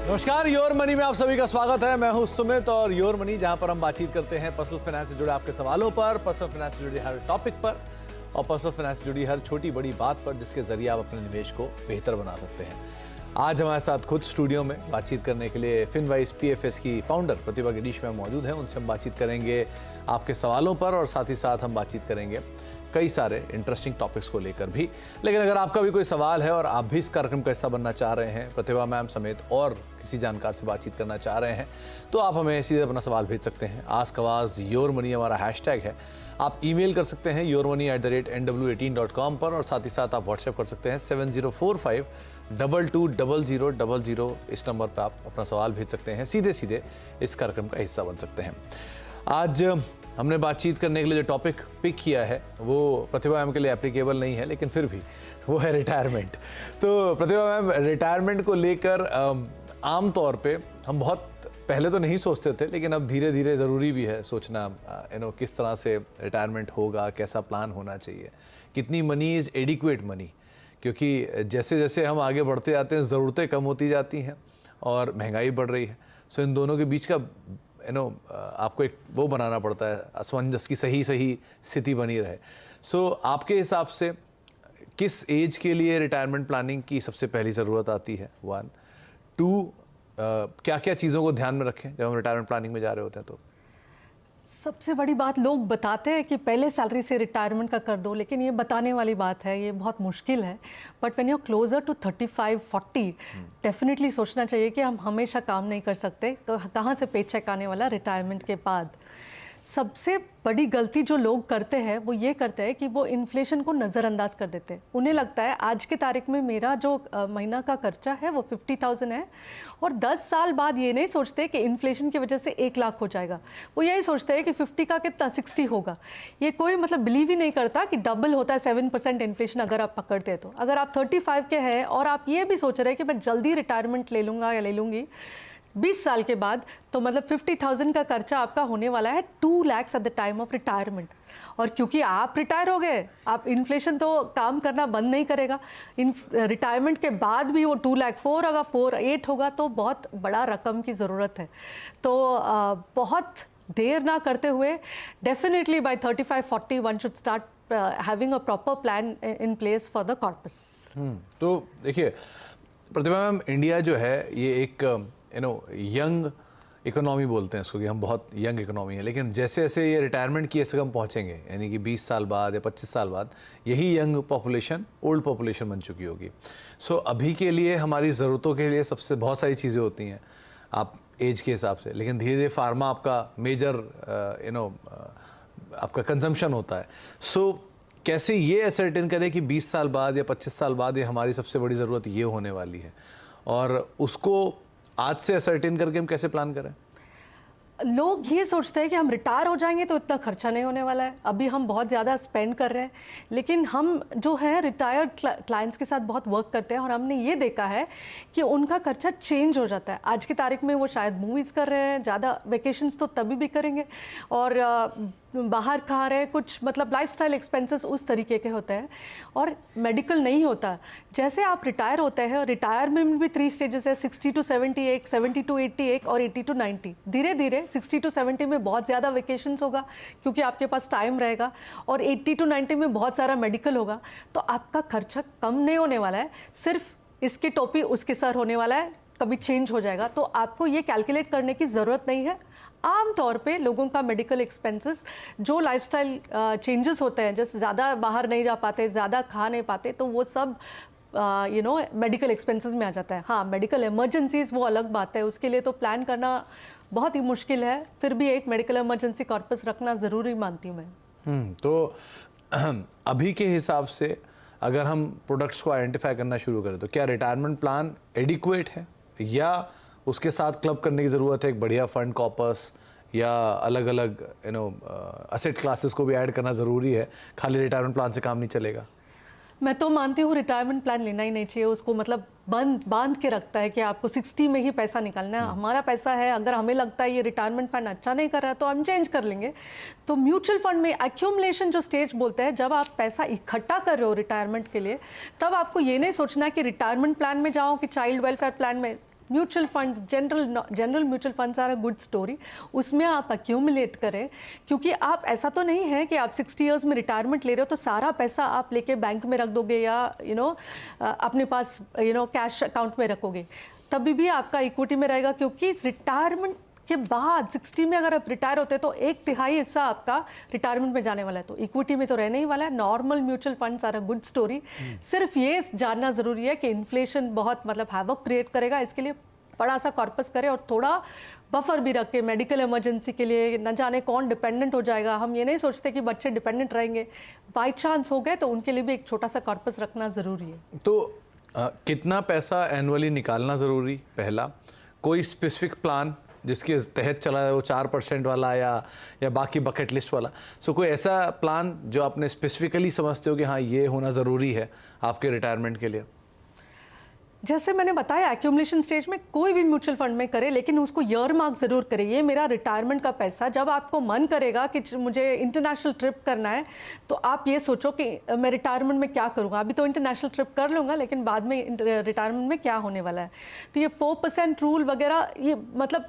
नमस्कार, your money में आप सभी का स्वागत है। मैं हूं सुमित और योर मनी, जहां पर हम बातचीत करते हैं पर्सनल फाइनेंस से जुड़े आपके सवालों पर, पर्सनल फाइनेंस से जुड़े हर टॉपिक पर और पर्सनल फाइनेंस से जुड़ी हर छोटी बड़ी बात पर, जिसके जरिए आप अपने निवेश को बेहतर बना सकते हैं। आज हमारे साथ खुद स्टूडियो में बातचीत करने के लिए फिनवाइज पीएफएस की फाउंडर प्रतिभा गिरीश मैम मौजूद हैं। उनसे हम बातचीत करेंगे आपके सवालों पर और साथ ही साथ हम बातचीत करेंगे कई सारे इंटरेस्टिंग टॉपिक्स को लेकर भी। लेकिन अगर आपका भी कोई सवाल है और आप भी इस कार्यक्रम का हिस्सा बनना चाह रहे हैं, प्रतिभा मैम समेत और किसी जानकार से बातचीत करना चाह रहे हैं, तो आप हमें सीधे अपना सवाल भेज सकते हैं। आस्क आवाज़ योर मनी हमारा हैशटैग है। आप ईमेल कर सकते हैं yourmoney@nw18.com पर और साथ ही साथ आप व्हाट्सएप कर सकते हैं 7045220000। इस नंबर पर आप अपना सवाल भेज सकते हैं, सीधे सीधे इस कार्यक्रम का हिस्सा बन सकते हैं। आज हमने बातचीत करने के लिए जो टॉपिक पिक किया है वो प्रतिभा मैम के लिए एप्लीकेबल नहीं है, लेकिन फिर भी वो है रिटायरमेंट। तो प्रतिभा मैम, रिटायरमेंट को लेकर आम तौर पे हम बहुत पहले तो नहीं सोचते थे, लेकिन अब धीरे धीरे ज़रूरी भी है सोचना, किस तरह से रिटायरमेंट होगा, कैसा प्लान होना चाहिए, कितनी मनी इज़ एडिक्वेट मनी, क्योंकि जैसे जैसे हम आगे बढ़ते जाते हैं ज़रूरतें कम होती जाती हैं और महंगाई बढ़ रही है। सो इन दोनों के बीच का आपको एक वो बनाना पड़ता है, असमंजस की सही स्थिति बनी रहे। सो आपके हिसाब से किस एज के लिए रिटायरमेंट प्लानिंग की सबसे पहली ज़रूरत आती है? 1 2 क्या क्या चीज़ों को ध्यान में रखें जब हम रिटायरमेंट प्लानिंग में जा रहे होते हैं? तो सबसे बड़ी बात, लोग बताते हैं कि पहले सैलरी से रिटायरमेंट का कर दो, लेकिन ये बताने वाली बात है, ये बहुत मुश्किल है। But when you are closer to 35-40 definitely सोचना चाहिए कि हम हमेशा काम नहीं कर सकते, कहाँ से पे चेक आने वाला रिटायरमेंट के बाद। सबसे बड़ी गलती जो लोग करते हैं वो ये करते हैं कि वो इन्फ्लेशन को नज़रअंदाज कर देते हैं। उन्हें लगता है आज के तारीख में मेरा जो महीना का खर्चा है वो 50,000 है, और 10 साल बाद ये नहीं सोचते कि इन्फ्लेशन की वजह से 1 लाख हो जाएगा। वो यही सोचते हैं कि 50 का कितना 60 होगा। ये कोई मतलब बिलीव ही नहीं करता कि डबल होता है 7% इन्फ्लेशन अगर आप पकड़ते हैं। तो अगर आप 35 के हैं और आप ये भी सोच रहे हैं कि मैं जल्दी रिटायरमेंट ले लूँगा या ले लूँगी 20 साल के बाद, तो मतलब 50,000 का खर्चा आपका होने वाला है 2 lakh at the time of retirement. और क्योंकि आप रिटायर हो गए, आप इन्फ्लेशन तो काम करना बंद नहीं करेगा। रिटायरमेंट के बाद भी वो 2 लाख 4 होगा, 4-8 होगा, तो बहुत बड़ा रकम की ज़रूरत है। तो बहुत देर ना करते हुए definitely by 35-40 one should start having a proper plan in place for the corpus. तो देखिए प्रतिभा मैम, इंडिया जो है ये एक यंग इकोनॉमी बोलते हैं इसको, कि हम बहुत यंग इकोनॉमी है। लेकिन जैसे जैसे ये रिटायरमेंट की एज तक हम पहुँचेंगे, यानी कि 20 साल बाद या 25 साल बाद, यही यंग पॉपुलेशन ओल्ड पॉपुलेशन बन चुकी होगी। सो अभी के लिए हमारी ज़रूरतों के लिए सबसे बहुत सारी चीज़ें होती हैं आप एज के हिसाब से, लेकिन धीरे धीरे फार्मा आपका मेजर आपका कंजम्पशन होता है। सो कैसे ये असर्टेन करें कि 20 साल बाद या 25 साल बाद ये हमारी सबसे बड़ी ज़रूरत ये होने वाली है, और उसको आज से असर्टेन करके हम कैसे प्लान करें? लोग ये सोचते हैं कि हम रिटायर हो जाएंगे तो इतना खर्चा नहीं होने वाला है, अभी हम बहुत ज़्यादा स्पेंड कर रहे हैं। लेकिन हम जो है रिटायर्ड क्लाइंट्स के साथ बहुत वर्क करते हैं और हमने ये देखा है कि उनका खर्चा चेंज हो जाता है। आज की तारीख में वो शायद मूवीज़ कर रहे हैं, ज़्यादा वेकेशंस तो तभी भी करेंगे, और बाहर खा रहे हैं, कुछ मतलब लाइफस्टाइल एक्सपेंसेस उस तरीके के होते हैं, और मेडिकल नहीं होता। जैसे आप रिटायर होते हैं, और रिटायरमेंट में भी 3 स्टेजेस है, 60 to 71, 70 to 80 और 80 to 90। धीरे धीरे 60 to 70 में बहुत ज़्यादा वेकेशंस होगा क्योंकि आपके पास टाइम रहेगा, और 80 to 90 में बहुत सारा मेडिकल होगा। तो आपका खर्चा कम नहीं होने वाला है, सिर्फ इसकी टोपी उसके सर होने वाला है, कभी चेंज हो जाएगा। तो आपको ये कैलकुलेट करने की ज़रूरत नहीं है। आम तौर पे लोगों का मेडिकल एक्सपेंसेस, जो लाइफस्टाइल चेंजेस होते हैं, जैसे ज़्यादा बाहर नहीं जा पाते, ज़्यादा खा नहीं पाते, तो वो सब मेडिकल एक्सपेंसेस में आ जाता है। हाँ, मेडिकल इमरजेंसीज वो अलग बात है, उसके लिए तो प्लान करना बहुत ही मुश्किल है। फिर भी एक मेडिकल इमरजेंसी कॉर्पस रखना ज़रूरी मानती हूँ मैं। तो अभी के हिसाब से अगर हम प्रोडक्ट्स को आइडेंटिफाई करना शुरू करें, तो क्या रिटायरमेंट प्लान एडिक्वेट है, या उसके साथ क्लब करने की ज़रूरत है एक बढ़िया फंड कॉर्पस, या अलग अलग असेट क्लासेस को भी ऐड करना ज़रूरी है? खाली रिटायरमेंट प्लान से काम नहीं चलेगा। मैं तो मानती हूँ रिटायरमेंट प्लान लेना ही नहीं चाहिए, उसको मतलब बांध के रखता है कि आपको 60 में ही पैसा निकालना है। हमारा पैसा है, अगर हमें लगता है ये रिटायरमेंट फंड अच्छा नहीं कर रहा है तो हम चेंज कर लेंगे। तो म्यूचुअल फंड में एक्यूमुलेशन जो स्टेज बोलते हैं, जब आप पैसा इकट्ठा कर रहे हो रिटायरमेंट के लिए, तब आपको ये नहीं सोचना कि रिटायरमेंट प्लान में जाओ कि चाइल्ड वेलफेयर प्लान में। Mutual funds, general mutual funds are a good story. उसमें आप अक्यूमुलेट करें, क्योंकि आप ऐसा तो नहीं है कि आप 60 इयर्स में रिटायरमेंट ले रहे हो तो सारा पैसा आप लेके बैंक में रख दोगे या अपने पास कैश अकाउंट में रखोगे। तभी भी आपका इक्विटी में रहेगा, क्योंकि रिटायरमेंट के बाद 60 में अगर आप रिटायर होते हैं तो 1/3 हिस्सा आपका रिटायरमेंट में जाने वाला है, तो इक्विटी में तो रहने ही वाला है। Normal mutual funds are a good story. सिर्फ ये जानना ज़रूरी है कि इन्फ्लेशन बहुत हैवक क्रिएट करेगा, इसके लिए बड़ा सा कॉर्पस करे और थोड़ा बफर भी रखे मेडिकल इमरजेंसी के लिए। न जाने कौन डिपेंडेंट हो जाएगा, हम ये नहीं सोचते कि बच्चे डिपेंडेंट रहेंगे, बाई चांस हो गए तो उनके लिए भी एक छोटा सा कॉर्पस रखना ज़रूरी है। तो कितना पैसा एनुअली निकालना ज़रूरी, पहला कोई स्पेसिफिक प्लान जिसके तहत चला है वो 4% वाला या बाकी बकेट लिस्ट वाला, सो कोई ऐसा प्लान जो आपने स्पेसिफिकली समझते हो कि हाँ ये होना ज़रूरी है आपके रिटायरमेंट के लिए? जैसे मैंने बताया, एक्यूमुलेशन स्टेज में कोई भी म्यूचुअल फंड में करे, लेकिन उसको ईयर मार्क ज़रूर करे, ये मेरा रिटायरमेंट का पैसा। जब आपको मन करेगा कि मुझे इंटरनेशनल ट्रिप करना है तो आप ये सोचो कि मैं रिटायरमेंट में क्या करूँगा। अभी तो इंटरनेशनल ट्रिप कर लूँगा, लेकिन बाद में रिटायरमेंट में क्या होने वाला है। तो ये 4% रूल वगैरह, ये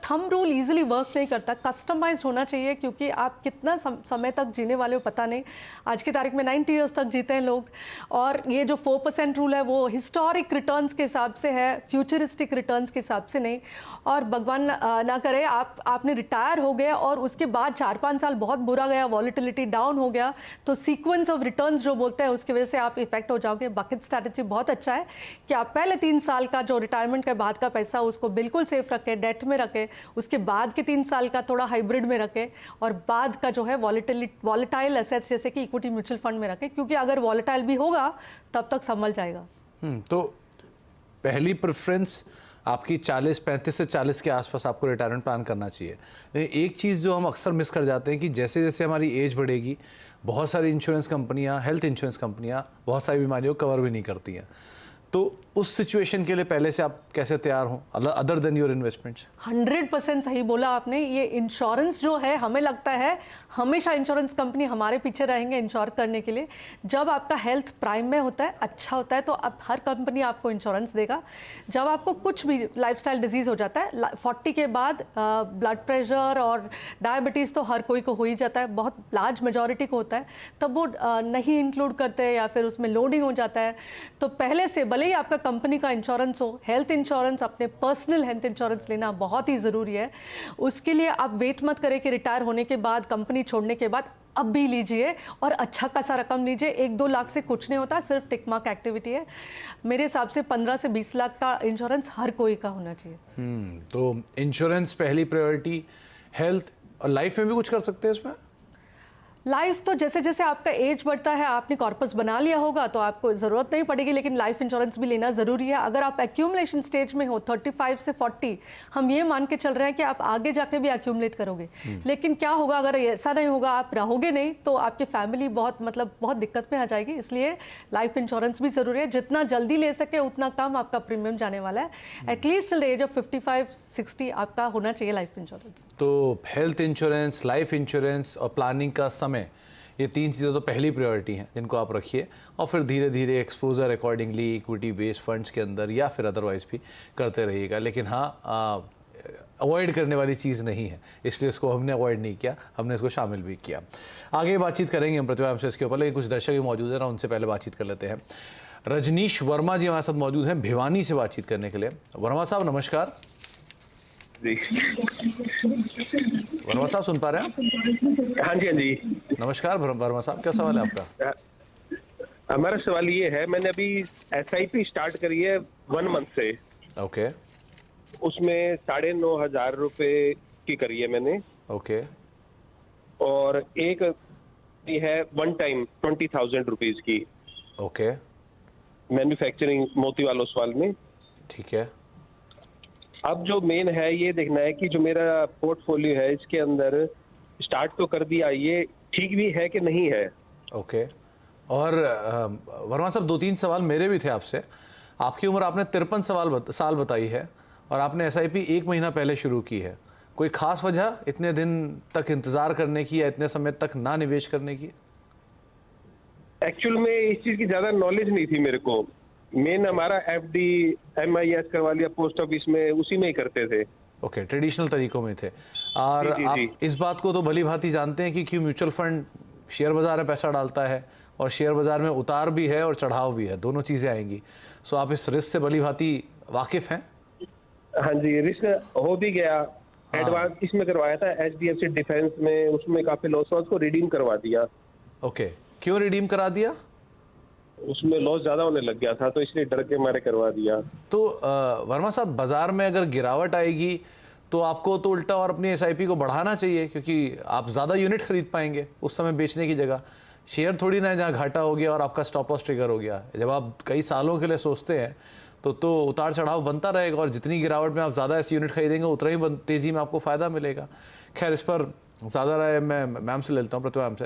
थंब रूल ईजिली वर्क नहीं करता, कस्टमाइज होना चाहिए, क्योंकि आप कितना समय तक जीने वाले हो पता नहीं। आज की तारीख में 90 ईयर्स तक जीते हैं लोग, और ये जो 4% रूल है वो हिस्टोरिक रिटर्न्स के से है, फ्यूचरिस्टिक रिटर्न्स के हिसाब से नहीं। और भगवान ना करे आपने रिटायर हो गया और उसके बाद 4-5 साल बहुत बुरा गया, वॉलेटिलिटी डाउन हो गया, तो सीक्वेंस ऑफ रिटर्न्स जो बोलते हैं उसकी वजह से आप इफेक्ट हो जाओगे। बकेट स्ट्रैटेजी बहुत अच्छा है कि आप पहले 3 साल का जो रिटायरमेंट के बाद का पैसा उसको बिल्कुल सेफ रखें, डेट में रखें, उसके बाद के 3 साल का थोड़ा हाइब्रिड में रखें, और बाद का जो है वॉलेटाइल एसेट्स जैसे कि इक्विटी म्यूचुअल फंड में रखें, क्योंकि अगर वॉलेटाइल भी होगा तब तक संभल जाएगा। तो पहली प्रेफरेंस आपकी 35 से 40 के आसपास आपको रिटायरमेंट प्लान करना चाहिए। एक चीज़ जो हम अक्सर मिस कर जाते हैं कि जैसे जैसे हमारी एज बढ़ेगी, बहुत सारी इंश्योरेंस कंपनियां, हेल्थ इंश्योरेंस कंपनियां बहुत सारी बीमारियों को कवर भी नहीं करती हैं। तो उस सिचुएशन के लिए पहले से आप कैसे तैयार हों, अदर देन योर इन्वेस्टमेंट्स? 100% सही बोला आपने। ये इंश्योरेंस जो है, हमें लगता है हमेशा इंश्योरेंस कंपनी हमारे पीछे रहेंगे इंश्योर करने के लिए। जब आपका हेल्थ प्राइम में होता है, अच्छा होता है, तो अब हर कंपनी आपको इंश्योरेंस देगा। जब आपको कुछ भी लाइफस्टाइल डिजीज़ हो जाता है 40 के बाद, ब्लड प्रेशर और डायबिटीज़ तो हर कोई को हो ही जाता है, बहुत लार्ज मेजॉरिटी को होता है, तब वो नहीं इंक्लूड करते या फिर उसमें लोडिंग हो जाता है। तो पहले से भले ही आपका कंपनी का इंश्योरेंस हो, हेल्थ इंश्योरेंस, अपने पर्सनल हेल्थ इंश्योरेंस लेना बहुत ही ज़रूरी है। उसके लिए आप वेट मत करें कि रिटायर होने के बाद, कंपनी छोड़ने के बाद, अब भी लीजिए और अच्छा खासा रकम लीजिए। 1-2 लाख से कुछ नहीं होता, सिर्फ टिक मार्क एक्टिविटी है। मेरे हिसाब से 15 से 20 लाख का इंश्योरेंस हर कोई का होना चाहिए। तो इंश्योरेंस पहली प्रायोरिटी, हेल्थ और लाइफ में भी कुछ कर सकते हैं इसमें? लाइफ तो जैसे जैसे आपका एज बढ़ता है, आपने कॉर्पस बना लिया होगा तो आपको ज़रूरत नहीं पड़ेगी, लेकिन लाइफ इंश्योरेंस भी लेना ज़रूरी है। अगर आप एक्यूमुलेशन स्टेज में हो 35 से 40, हम ये मान के चल रहे हैं कि आप आगे जाके भी एक्यूमुलेट करोगे, लेकिन क्या होगा अगर ऐसा नहीं होगा, आप रहोगे नहीं, तो आपकी फैमिली बहुत दिक्कत में आ जाएगी। इसलिए लाइफ इंश्योरेंस भी ज़रूरी है। जितना जल्दी ले सके उतना कम आपका प्रीमियम जाने वाला है। At least till the age of 55-60 आपका होना चाहिए लाइफ इंश्योरेंस। तो हेल्थ इंश्योरेंस, लाइफ इंश्योरेंस और प्लानिंग का समय, ये 3 चीज़ें तो पहली प्रायोरिटी हैं जिनको आप रखिए, और फिर धीरे धीरे exposure accordingly equity based funds के अंदर या फिर अदरवाइज भी करते रहिएगा। लेकिन हाँ, अवॉइड करने वाली चीज़ नहीं है, इसलिए इसको हमने अवॉइड नहीं किया, हमने इसको शामिल भी किया। आगे बातचीत करेंगे हम प्रतिभा से इसके ऊपर, लेकिन कुछ दर्शक भी मौजूद हैं ना, उनसे पहले बातचीत कर लेते हैं। रजनीश वर्मा जी हमारे साथ मौजूद हैं भिवानी से बातचीत करने के लिए। वर्मा साहब नमस्कार। वर्मा साहब सुन पा रहे हैं आप? हाँ जी। नमस्कार वर्मा साहब, क्या सवाल है आपका? हमारा सवाल ये है, मैंने अभी SIP स्टार्ट करी है 1 मंथ से। ओके। उसमें 9,500 रुपए की करी है मैंने। ओके। और एक है 1 टाइम 20,000 रुपीज की। ओके। मैन्युफैक्चरिंग मोतीवाल ओसवाल में। ठीक है। अब जो मेन है ये देखना है कि जो मेरा पोर्टफोलियो है इसके अंदर स्टार्ट तो कर दिया, ये ठीक भी है कि नहीं है। ओके। और वर्मा साहब 2-3 सवाल मेरे भी थे आपसे। आपकी उम्र आपने 53 साल बताई है और आपने SIP 1 महीना पहले शुरू की है। कोई खास वजह इतने दिन तक इंतजार करने की या इतने समय तक ना निवेश करने की? एक्चुअल में इस चीज की ज्यादा नॉलेज नहीं थी मेरे को, मेन हमारा FD MIS करवा लिया पोस्ट ऑफिस में, उसी में ही करते थे। ओके, ट्रेडिशनल तरीकों में थे। और जी, आप जी। इस बात को तो भली भांति जानते हैं कि क्यों म्यूचुअल फंड शेयर बाजार में पैसा डालता है और शेयर बाजार में उतार भी है और चढ़ाव भी है, दोनों चीज़ें आएंगी। सो आप इस रिस्क से भली भांति वाकिफ हैं? हाँ जी, रिस्क हो भी गया। एडवांस इसमें करवाया था HDFC डिफेंस में, उसमें काफी लॉस हुआ, उसको रिडीम करवा दिया। ओके, क्यों रिडीम करा दिया? उसमें लॉस ज्यादा होने लग गया था, तो इसलिए डर के मारे करवा दिया। तो वर्मा साहब, बाजार में अगर गिरावट आएगी तो आपको तो उल्टा और अपनी SIP को बढ़ाना चाहिए, क्योंकि आप ज़्यादा यूनिट खरीद पाएंगे उस समय बेचने की जगह। शेयर थोड़ी ना है जहाँ घाटा हो गया और आपका स्टॉप लॉस ट्रिगर हो गया। जब आप कई सालों के लिए सोचते हैं तो उतार चढ़ाव बनता रहेगा, और जितनी गिरावट में आप ज़्यादा ऐसी यूनिट खरीदेंगे उतना ही तेज़ी में आपको फ़ायदा मिलेगा। खैर, इस पर ज़्यादा राय मैं मैम से ले लेता हूँ, प्रतिभा मैम से।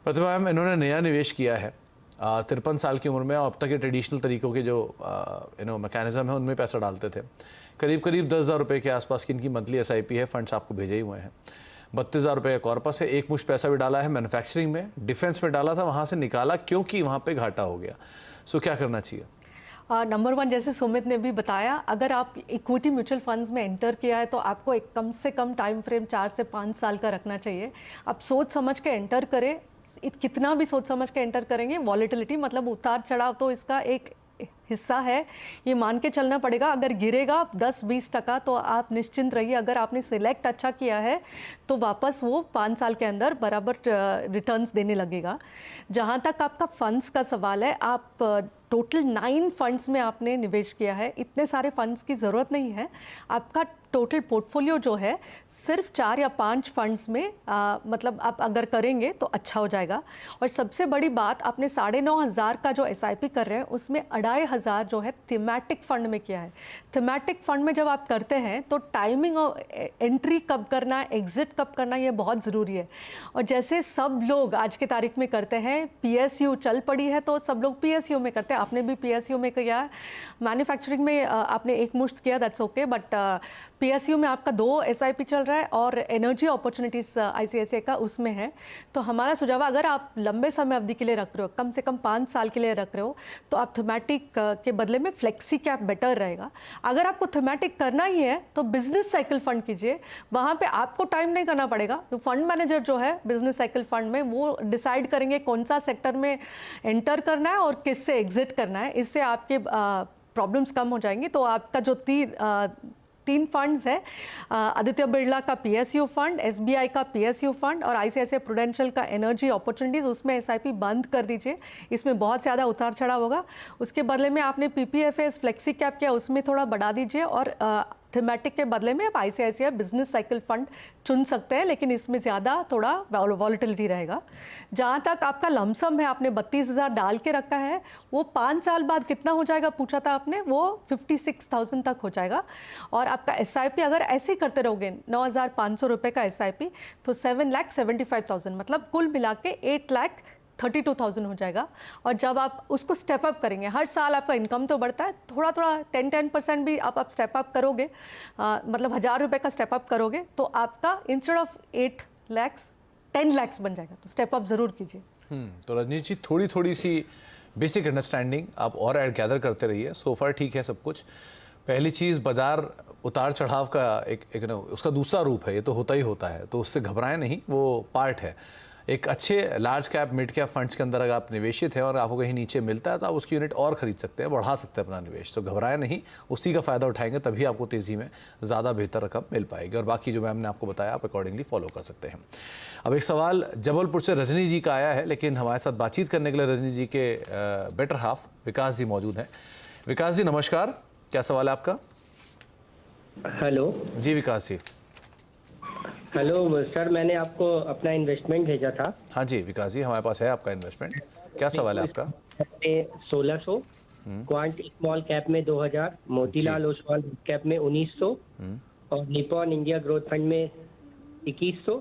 प्रतिभा मैम, इन्होंने नया निवेश किया है 53 साल की उम्र में, और अब तक ये ट्रेडिशनल तरीकों के जो मैकेनिज्म है उनमें पैसा डालते थे। करीब 10,000 रुपये के आसपास की इनकी मंथली SIP है। फंड्स आपको भेजे ही हुए हैं। 32,000 रुपये का कॉर्पस है। एक मुश्त पैसा भी डाला है मैन्युफैक्चरिंग में, डिफेंस में डाला था, वहाँ से निकाला क्योंकि वहाँ पे घाटा हो गया। सो क्या करना चाहिए? नंबर वन, जैसे सुमित ने भी बताया, अगर आप इक्विटी म्यूचुअल फंड्स में एंटर किया है तो आपको एक कम से कम टाइम फ्रेम 4 से 5 साल का रखना चाहिए। आप सोच समझ के एंटर करें। कितना भी सोच समझ के एंटर करेंगे, वॉलेटिलिटी मतलब उतार चढ़ाव तो इसका एक हिस्सा है, ये मान के चलना पड़ेगा। अगर गिरेगा 10-20% तो आप निश्चिंत रहिए। अगर आपने सिलेक्ट अच्छा किया है तो वापस वो 5 साल के अंदर बराबर रिटर्न्स देने लगेगा। जहाँ तक आपका फंड्स का सवाल है, आप टोटल 9 फंड्स में आपने निवेश किया है। इतने सारे फंड्स की ज़रूरत नहीं है। आपका टोटल पोर्टफोलियो जो है सिर्फ 4 या 5 फंड्स में मतलब आप अगर करेंगे तो अच्छा हो जाएगा। और सबसे बड़ी बात, आपने 9,500 का जो SIP कर रहे हैं उसमें 2,500 जो है थीमेटिक फंड में किया है। थीमेटिक फंड में जब आप करते हैं तो टाइमिंग और एंट्री कब करना है, एग्जिट कब करना है, ये बहुत ज़रूरी है। और जैसे सब लोग आज के तारीख में करते हैं, PSU चल पड़ी है तो सब लोग PSU में करते हैं। आपने भी PSU में किया है। मैन्युफैक्चरिंग में आपने एक मुश्त किया, दैट्स ओके, बट PSU में आपका 2 SIP चल रहा है और एनर्जी अपॉर्चुनिटीज़ ICICI का उसमें है। तो हमारा सुझाव, अगर आप लंबे समय अवधि के लिए रख रहे हो, कम से कम 5 साल के लिए रख रहे हो, तो आप थीमेटिक के बदले में फ्लेक्सी कैप बेटर रहेगा। अगर आपको थीमेटिक करना ही है तो बिजनेस साइकिल फंड कीजिए। वहाँ पे आपको टाइम नहीं करना पड़ेगा। तो फंड मैनेजर जो है बिजनेस साइकिल फंड में, वो डिसाइड करेंगे कौन सा सेक्टर में एंटर करना है और किससे एग्जिट करना है। इससे आपके प्रॉब्लम्स कम हो जाएंगी। तो आपका जो 3 फंड्स है, आदित्य बिरला का PSU फंड, SBI का PSU फंड और ICICI प्रूडेंशियल का एनर्जी अपॉर्चुनिटीज़, उसमें SIP बंद कर दीजिए। इसमें बहुत ज़्यादा उतार चढ़ाव होगा। उसके बदले में आपने PPFAs फ्लेक्सी कैप किया, उसमें थोड़ा बढ़ा दीजिए। और थीमेटिक के बदले में आप ICICI बिजनेस साइकिल फंड चुन सकते हैं, लेकिन इसमें ज़्यादा थोड़ा वॉलेटिलिटी रहेगा। जहाँ तक आपका लमसम है, आपने 32,000 डाल के रखा है, वो 5 साल बाद कितना हो जाएगा पूछा था आपने, वो 56,000 तक हो जाएगा। और आपका SIP अगर ऐसे ही करते रहोगे 9,500 रुपये का SIP, तो 7,75,000 मतलब कुल मिला के 8,32,000 हो जाएगा। और जब आप उसको स्टेप अप करेंगे, हर साल आपका इनकम तो बढ़ता है, थोड़ा थोड़ा 10% भी आप स्टेप अप करोगे, मतलब 1,000 रुपये का स्टेप अप करोगे, तो आपका इंस्टेड ऑफ 8 लाख 10 लाख बन जाएगा। तो स्टेप अप ज़रूर कीजिए। तो रजनीश जी, थोड़ी सी बेसिक अंडरस्टैंडिंग आप और ऐड गैदर करते रहिए। सोफा ठीक है सब कुछ। पहली चीज़, बाजार उतार चढ़ाव का एक ना उसका दूसरा रूप है, ये तो होता ही होता है, तो उससे घबराएं नहीं, वो पार्ट है। एक अच्छे large cap mid cap funds के अंदर अगर आप निवेशित हैं और आपको कहीं नीचे मिलता है तो आप उसकी यूनिट और ख़रीद सकते हैं, बढ़ा सकते हैं अपना निवेश। तो घबराएं नहीं, उसी का फ़ायदा उठाएंगे, तभी आपको तेज़ी में ज़्यादा बेहतर रकम मिल पाएगी। और बाकी जो मैम ने आपको बताया आप अकॉर्डिंगली फॉलो कर सकते हैं। अब एक सवाल जबलपुर से रजनी जी का आया है, लेकिन हमारे साथ बातचीत करने के लिए रजनी जी के बेटर हाफ विकास जी मौजूद हैं। विकास जी नमस्कार, क्या सवाल है आपका? हेलो जी विकास जी। हेलो सर, मैंने आपको अपना इन्वेस्टमेंट भेजा था। हाँ जी विकास जी, हमारे पास है आपका इन्वेस्टमेंट। क्या सवाल है आपका? 1600, क्वांट स्मॉल कैप में 2000, मोतीलाल ओसवाल कैप में 1900 और निपॉन इंडिया ग्रोथ फंड में 2100,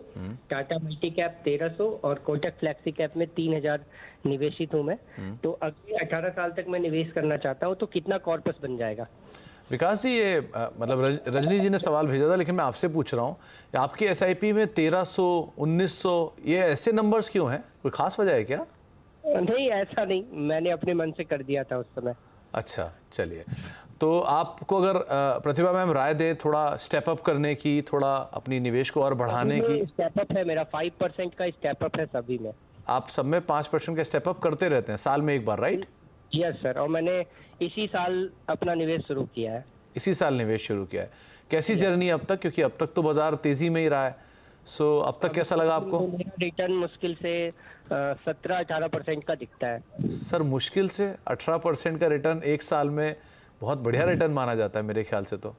टाटा मल्टी कैप 1300 और कोटक फ्लेक्सी कैप में 3000 निवेशित हूँ मैं। तो अगले 18 साल तक मैं निवेश करना चाहता हूँ, तो कितना कॉर्पस बन जाएगा? विकास जी, ये मतलब रजनी जी ने सवाल भेजा था, लेकिन मैं आपसे पूछ रहा हूँ, आपकी SIP में 1300, 1900 ये ऐसे नंबर्स क्यों हैं? कोई खास वजह है क्या? नहीं, ऐसा नहीं, मैंने अपने मन से कर दिया था उस समय। अच्छा, चलिए। तो आपको अगर प्रतिभा मैम राय दें थोड़ा स्टेप अप करने की, थोड़ा अपनी निवेश को और बढ़ाने की। स्टेप अप है मेरा, 5% का स्टेप अप है सभी में। आप सब में 5% का स्टेप अप करते रहते हैं साल में एक बार, राइट? यस सर, और मैंने इसी साल अपना निवेश शुरू किया है। इसी साल निवेश शुरू किया है। कैसी जर्नी अब तक, क्योंकि अब तक तो बाजार तेजी में ही रहा है, सो अब तक कैसा लगा आपको? मेरा रिटर्न मुश्किल से 17-18% का दिखता है। सर मुश्किल से 18% का रिटर्न एक साल में बहुत बढ़िया रिटर्न माना जाता है मेरे ख्याल से। तो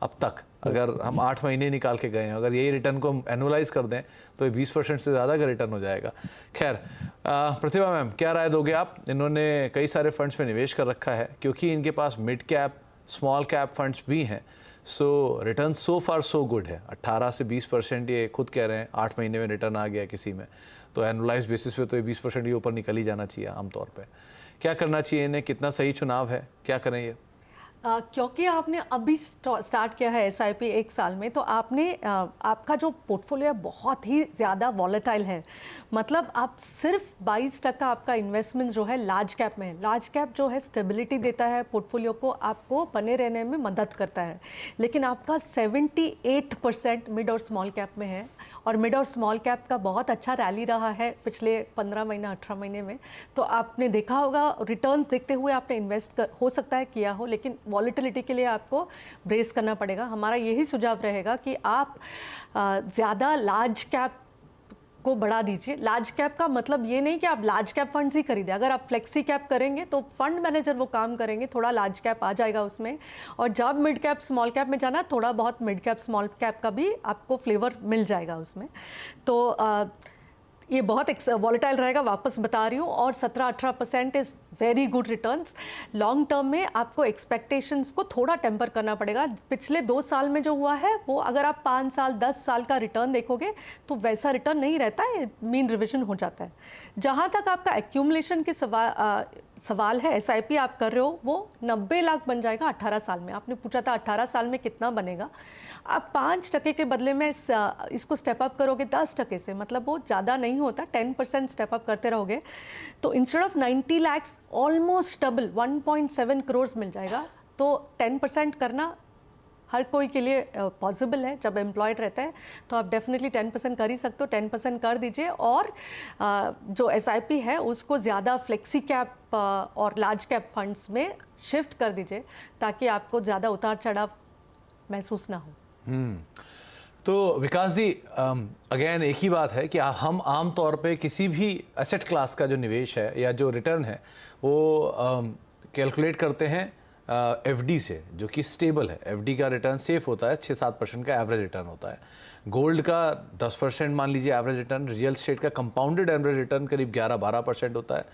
अब तक अगर हम 8 महीने निकाल के गए हैं, अगर यही रिटर्न को हम एनुअलाइज कर दें तो ये 20% से ज़्यादा का रिटर्न हो जाएगा। खैर, प्रतिभा मैम क्या राय दोगे आप? इन्होंने कई सारे फंड्स में निवेश कर रखा है, क्योंकि इनके पास mid cap small cap funds भी हैं, सो रिटर्न सो फार सो गुड है। 18 से 20% ये खुद कह रहे हैं, 8 महीने में रिटर्न आ गया किसी में, तो एनुअलाइज बेसिस पे तो ये 20% ये ऊपर निकल ही जाना चाहिए आमतौर पे। क्या करना चाहिए इन्हें? कितना सही चुनाव है? क्या करें ये? क्योंकि आपने अभी स्टार्ट किया है एसआईपी एक साल में, तो आपने आपका जो पोर्टफोलियो है बहुत ही ज़्यादा वॉलेटाइल है। मतलब आप सिर्फ 22% आपका इन्वेस्टमेंट जो है लार्ज कैप में है। लार्ज कैप जो है स्टेबिलिटी देता है पोर्टफोलियो को, आपको बने रहने में मदद करता है। लेकिन आपका 78% मिड और स्मॉल कैप में है, और मिड और स्मॉल कैप का बहुत अच्छा रैली रहा है पिछले 15 महीना 18 महीने में। तो आपने देखा होगा रिटर्न्स देखते हुए आपने इन्वेस्ट हो सकता है किया हो, लेकिन वॉलेटिलिटी के लिए आपको ब्रेस करना पड़ेगा। हमारा यही सुझाव रहेगा कि आप ज़्यादा लार्ज कैप को बढ़ा दीजिए। लार्ज कैप का मतलब ये नहीं कि आप लार्ज कैप फंड्स ही खरीदें। अगर आप फ्लेक्सी कैप करेंगे तो फंड मैनेजर वो काम करेंगे, थोड़ा लार्ज कैप आ जाएगा उसमें। और जब मिड कैप स्मॉल कैप में जाना, थोड़ा बहुत मिड कैप स्मॉल कैप का भी आपको फ्लेवर मिल जाएगा उसमें। तो ये बहुत वॉलेटाइल रहेगा, वापस बता रही हूँ। और 17-18% is very good returns. Long term में आपको एक्सपेक्टेशंस को थोड़ा टेम्पर करना पड़ेगा। पिछले 2 साल में जो हुआ है वो अगर आप 5 साल 10 साल का रिटर्न देखोगे तो वैसा रिटर्न नहीं रहता है, मीन रिविजन हो जाता है। जहाँ तक आपका एक्यूमुलेशन के सवाल है, एसआईपी आप कर रहे हो, वो 90 लाख बन जाएगा 18 साल में। आपने पूछा था 18 साल में कितना बनेगा। आप 5% के बदले में इसको स्टेप अप करोगे 10% से, मतलब वो ज़्यादा नहीं होता, 10% स्टेप अप करते रहोगे तो instead of 90 lakh almost double 1.7 crore मिल जाएगा। तो 10% करना हर कोई के लिए पॉसिबल है। जब एम्प्लॉयड रहता है तो आप डेफिनेटली 10% कर ही सकते हो। 10% कर दीजिए, और जो एसआईपी है उसको ज़्यादा फ्लेक्सी कैप और लार्ज कैप फंड्स में शिफ्ट कर दीजिए, ताकि आपको ज़्यादा उतार चढ़ाव महसूस ना हो। तो विकास जी, अगेन एक ही बात है कि हम आम तौर पे किसी भी एसेट क्लास का जो निवेश है या जो रिटर्न है वो कैलकुलेट करते हैं एफडी से, जो कि स्टेबल है। एफडी का रिटर्न सेफ होता है, 6-7% का एवरेज रिटर्न होता है। गोल्ड का 10% मान लीजिए एवरेज रिटर्न। रियल एस्टेट का कंपाउंडेड एवरेज रिटर्न करीब 11-12% होता है,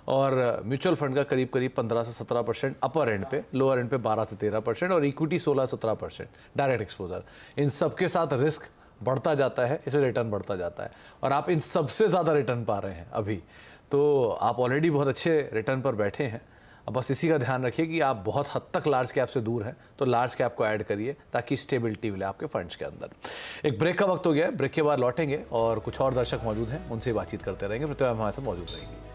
और म्यूचुअल फंड का करीब 15 से 17% अपर एंड पे, लोअर एंड पे 12 से 13%, और इक्विटी 16-17% डायरेक्ट एक्सपोजर। इन सब के साथ रिस्क बढ़ता जाता है, इसे रिटर्न बढ़ता जाता है, और आप इन सबसे ज़्यादा रिटर्न पा रहे हैं अभी। तो आप ऑलरेडी बहुत अच्छे रिटर्न पर बैठे हैं। अब बस इसी का ध्यान रखिए कि आप बहुत हद तक लार्ज कैप से दूर हैं, तो लार्ज कैप को ऐड करिए ताकि स्टेबिलिटी मिले आपके फंड्स के अंदर। एक ब्रेक का वक्त हो गया है, ब्रेक के बाद लौटेंगे और कुछ और दर्शक मौजूद हैं, उनसे बातचीत करते रहेंगे। प्रतिभा हमारे साथ मौजूद रहेंगी।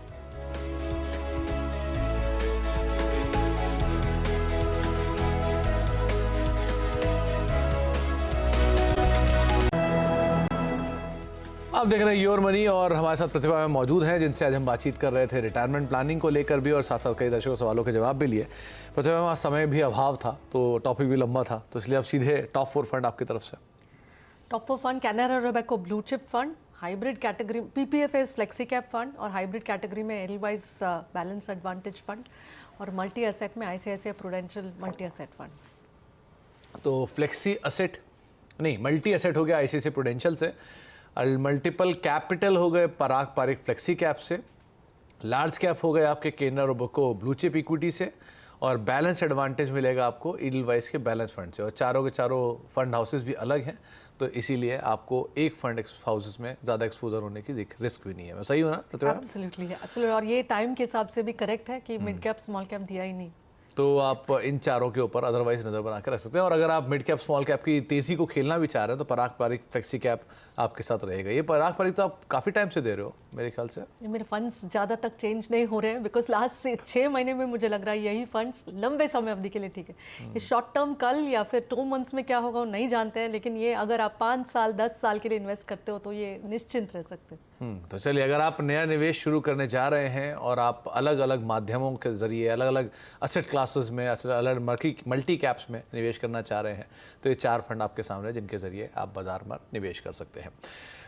आप देख रहे हैं योर मनी, और हमारे साथ प्रतिभा में मौजूद हैं, जिनसे आज हम बातचीत कर रहे थे रिटायरमेंट प्लानिंग को लेकर भी, और साथ साथ कई दर्शकों सवालों के जवाब भी लिए। प्रतिभा में समय भी अभाव था, तो टॉपिक भी लंबा था, तो इसलिए अब सीधे टॉप 4 फंड आपकी तरफ से। Top 4 fund Canara Robeco blue chip fund, hybrid category PPFS flexi cap fund, और हाइब्रिड कैटेगरी में एलवाइज बैलेंस एडवांटेज फंड, और मल्टी एसेट में ICICI prudential multi asset fund. तो फ्लेक्सी एसेट नहीं, मल्टी एसेट हो गया आईसीआईसीआई प्रूडेंशियल से, multiple capital हो गए पराग पारिक फ्लेक्सी कैप से, लार्ज कैप हो गए आपके Canara Robeco blue chip equity से, और बैलेंस एडवांटेज मिलेगा आपको ईडलवाइज के बैलेंस फंड से। और चारों के चारों फंड हाउसेस भी अलग हैं, तो इसीलिए आपको एक फंड हाउसेस में ज़्यादा एक्सपोजर होने की रिस्क भी नहीं है। मैं सही हूँ ना प्रतिभा? एब्सोल्युटली, और ये टाइम के हिसाब से भी करेक्ट है कि मिड कैप स्मॉल कैप दिया ही नहीं। तो आप इन चारों के ऊपर अदरवाइज नज़र बना के रख सकते हैं। और अगर आप मिड कैप स्मॉल कैप की तेज़ी को खेलना भी चाह रहे हैं तो पराग पारिक फ्लेक्सी कैप आपके साथ रहेगा। ये पराग पारिक तो आप काफ़ी टाइम से दे रहे हो मेरे ख्याल से। मेरे फंड्स ज़्यादा तक चेंज नहीं हो रहे हैं बिकॉज लास्ट से 6 महीने में मुझे लग रहा है यही फंड्स लंबे समय अवधि के लिए ठीक है। ये शॉर्ट टर्म कल या फिर 2 मंथ्स में क्या होगा वो नहीं जानते हैं, लेकिन ये अगर आप 5 साल 10 साल के लिए इन्वेस्ट करते हो तो ये निश्चिंत रह सकते हैं। तो चलिए, अगर आप नया निवेश शुरू करने जा रहे हैं और आप अलग अलग माध्यमों के जरिए अलग अलग असेट क्लासेस में अलग मल्टी कैप्स में निवेश करना चाह रहे हैं तो ये 4 फंड आपके सामने हैं जिनके जरिए आप बाजार में निवेश कर सकते हैं।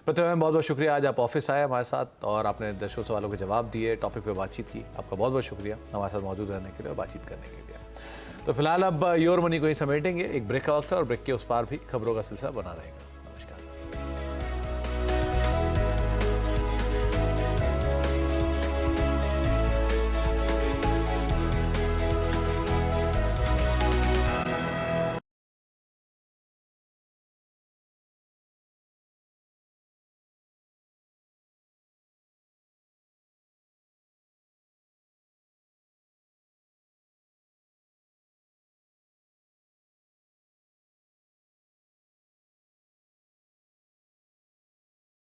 प्रतिभा मैम, बहुत बहुत शुक्रिया, आज आप ऑफिस आए हमारे साथ और आपने दर्शकों सवालों के जवाब दिए, टॉपिक पे बातचीत की। आपका बहुत बहुत शुक्रिया हमारे साथ मौजूद रहने के लिए और बातचीत करने के लिए। तो फिलहाल अब योर मनी को ही समेटेंगे, एक ब्रेक का वक्त है और ब्रेक के उस पार भी खबरों का सिलसिला बना रहेगा।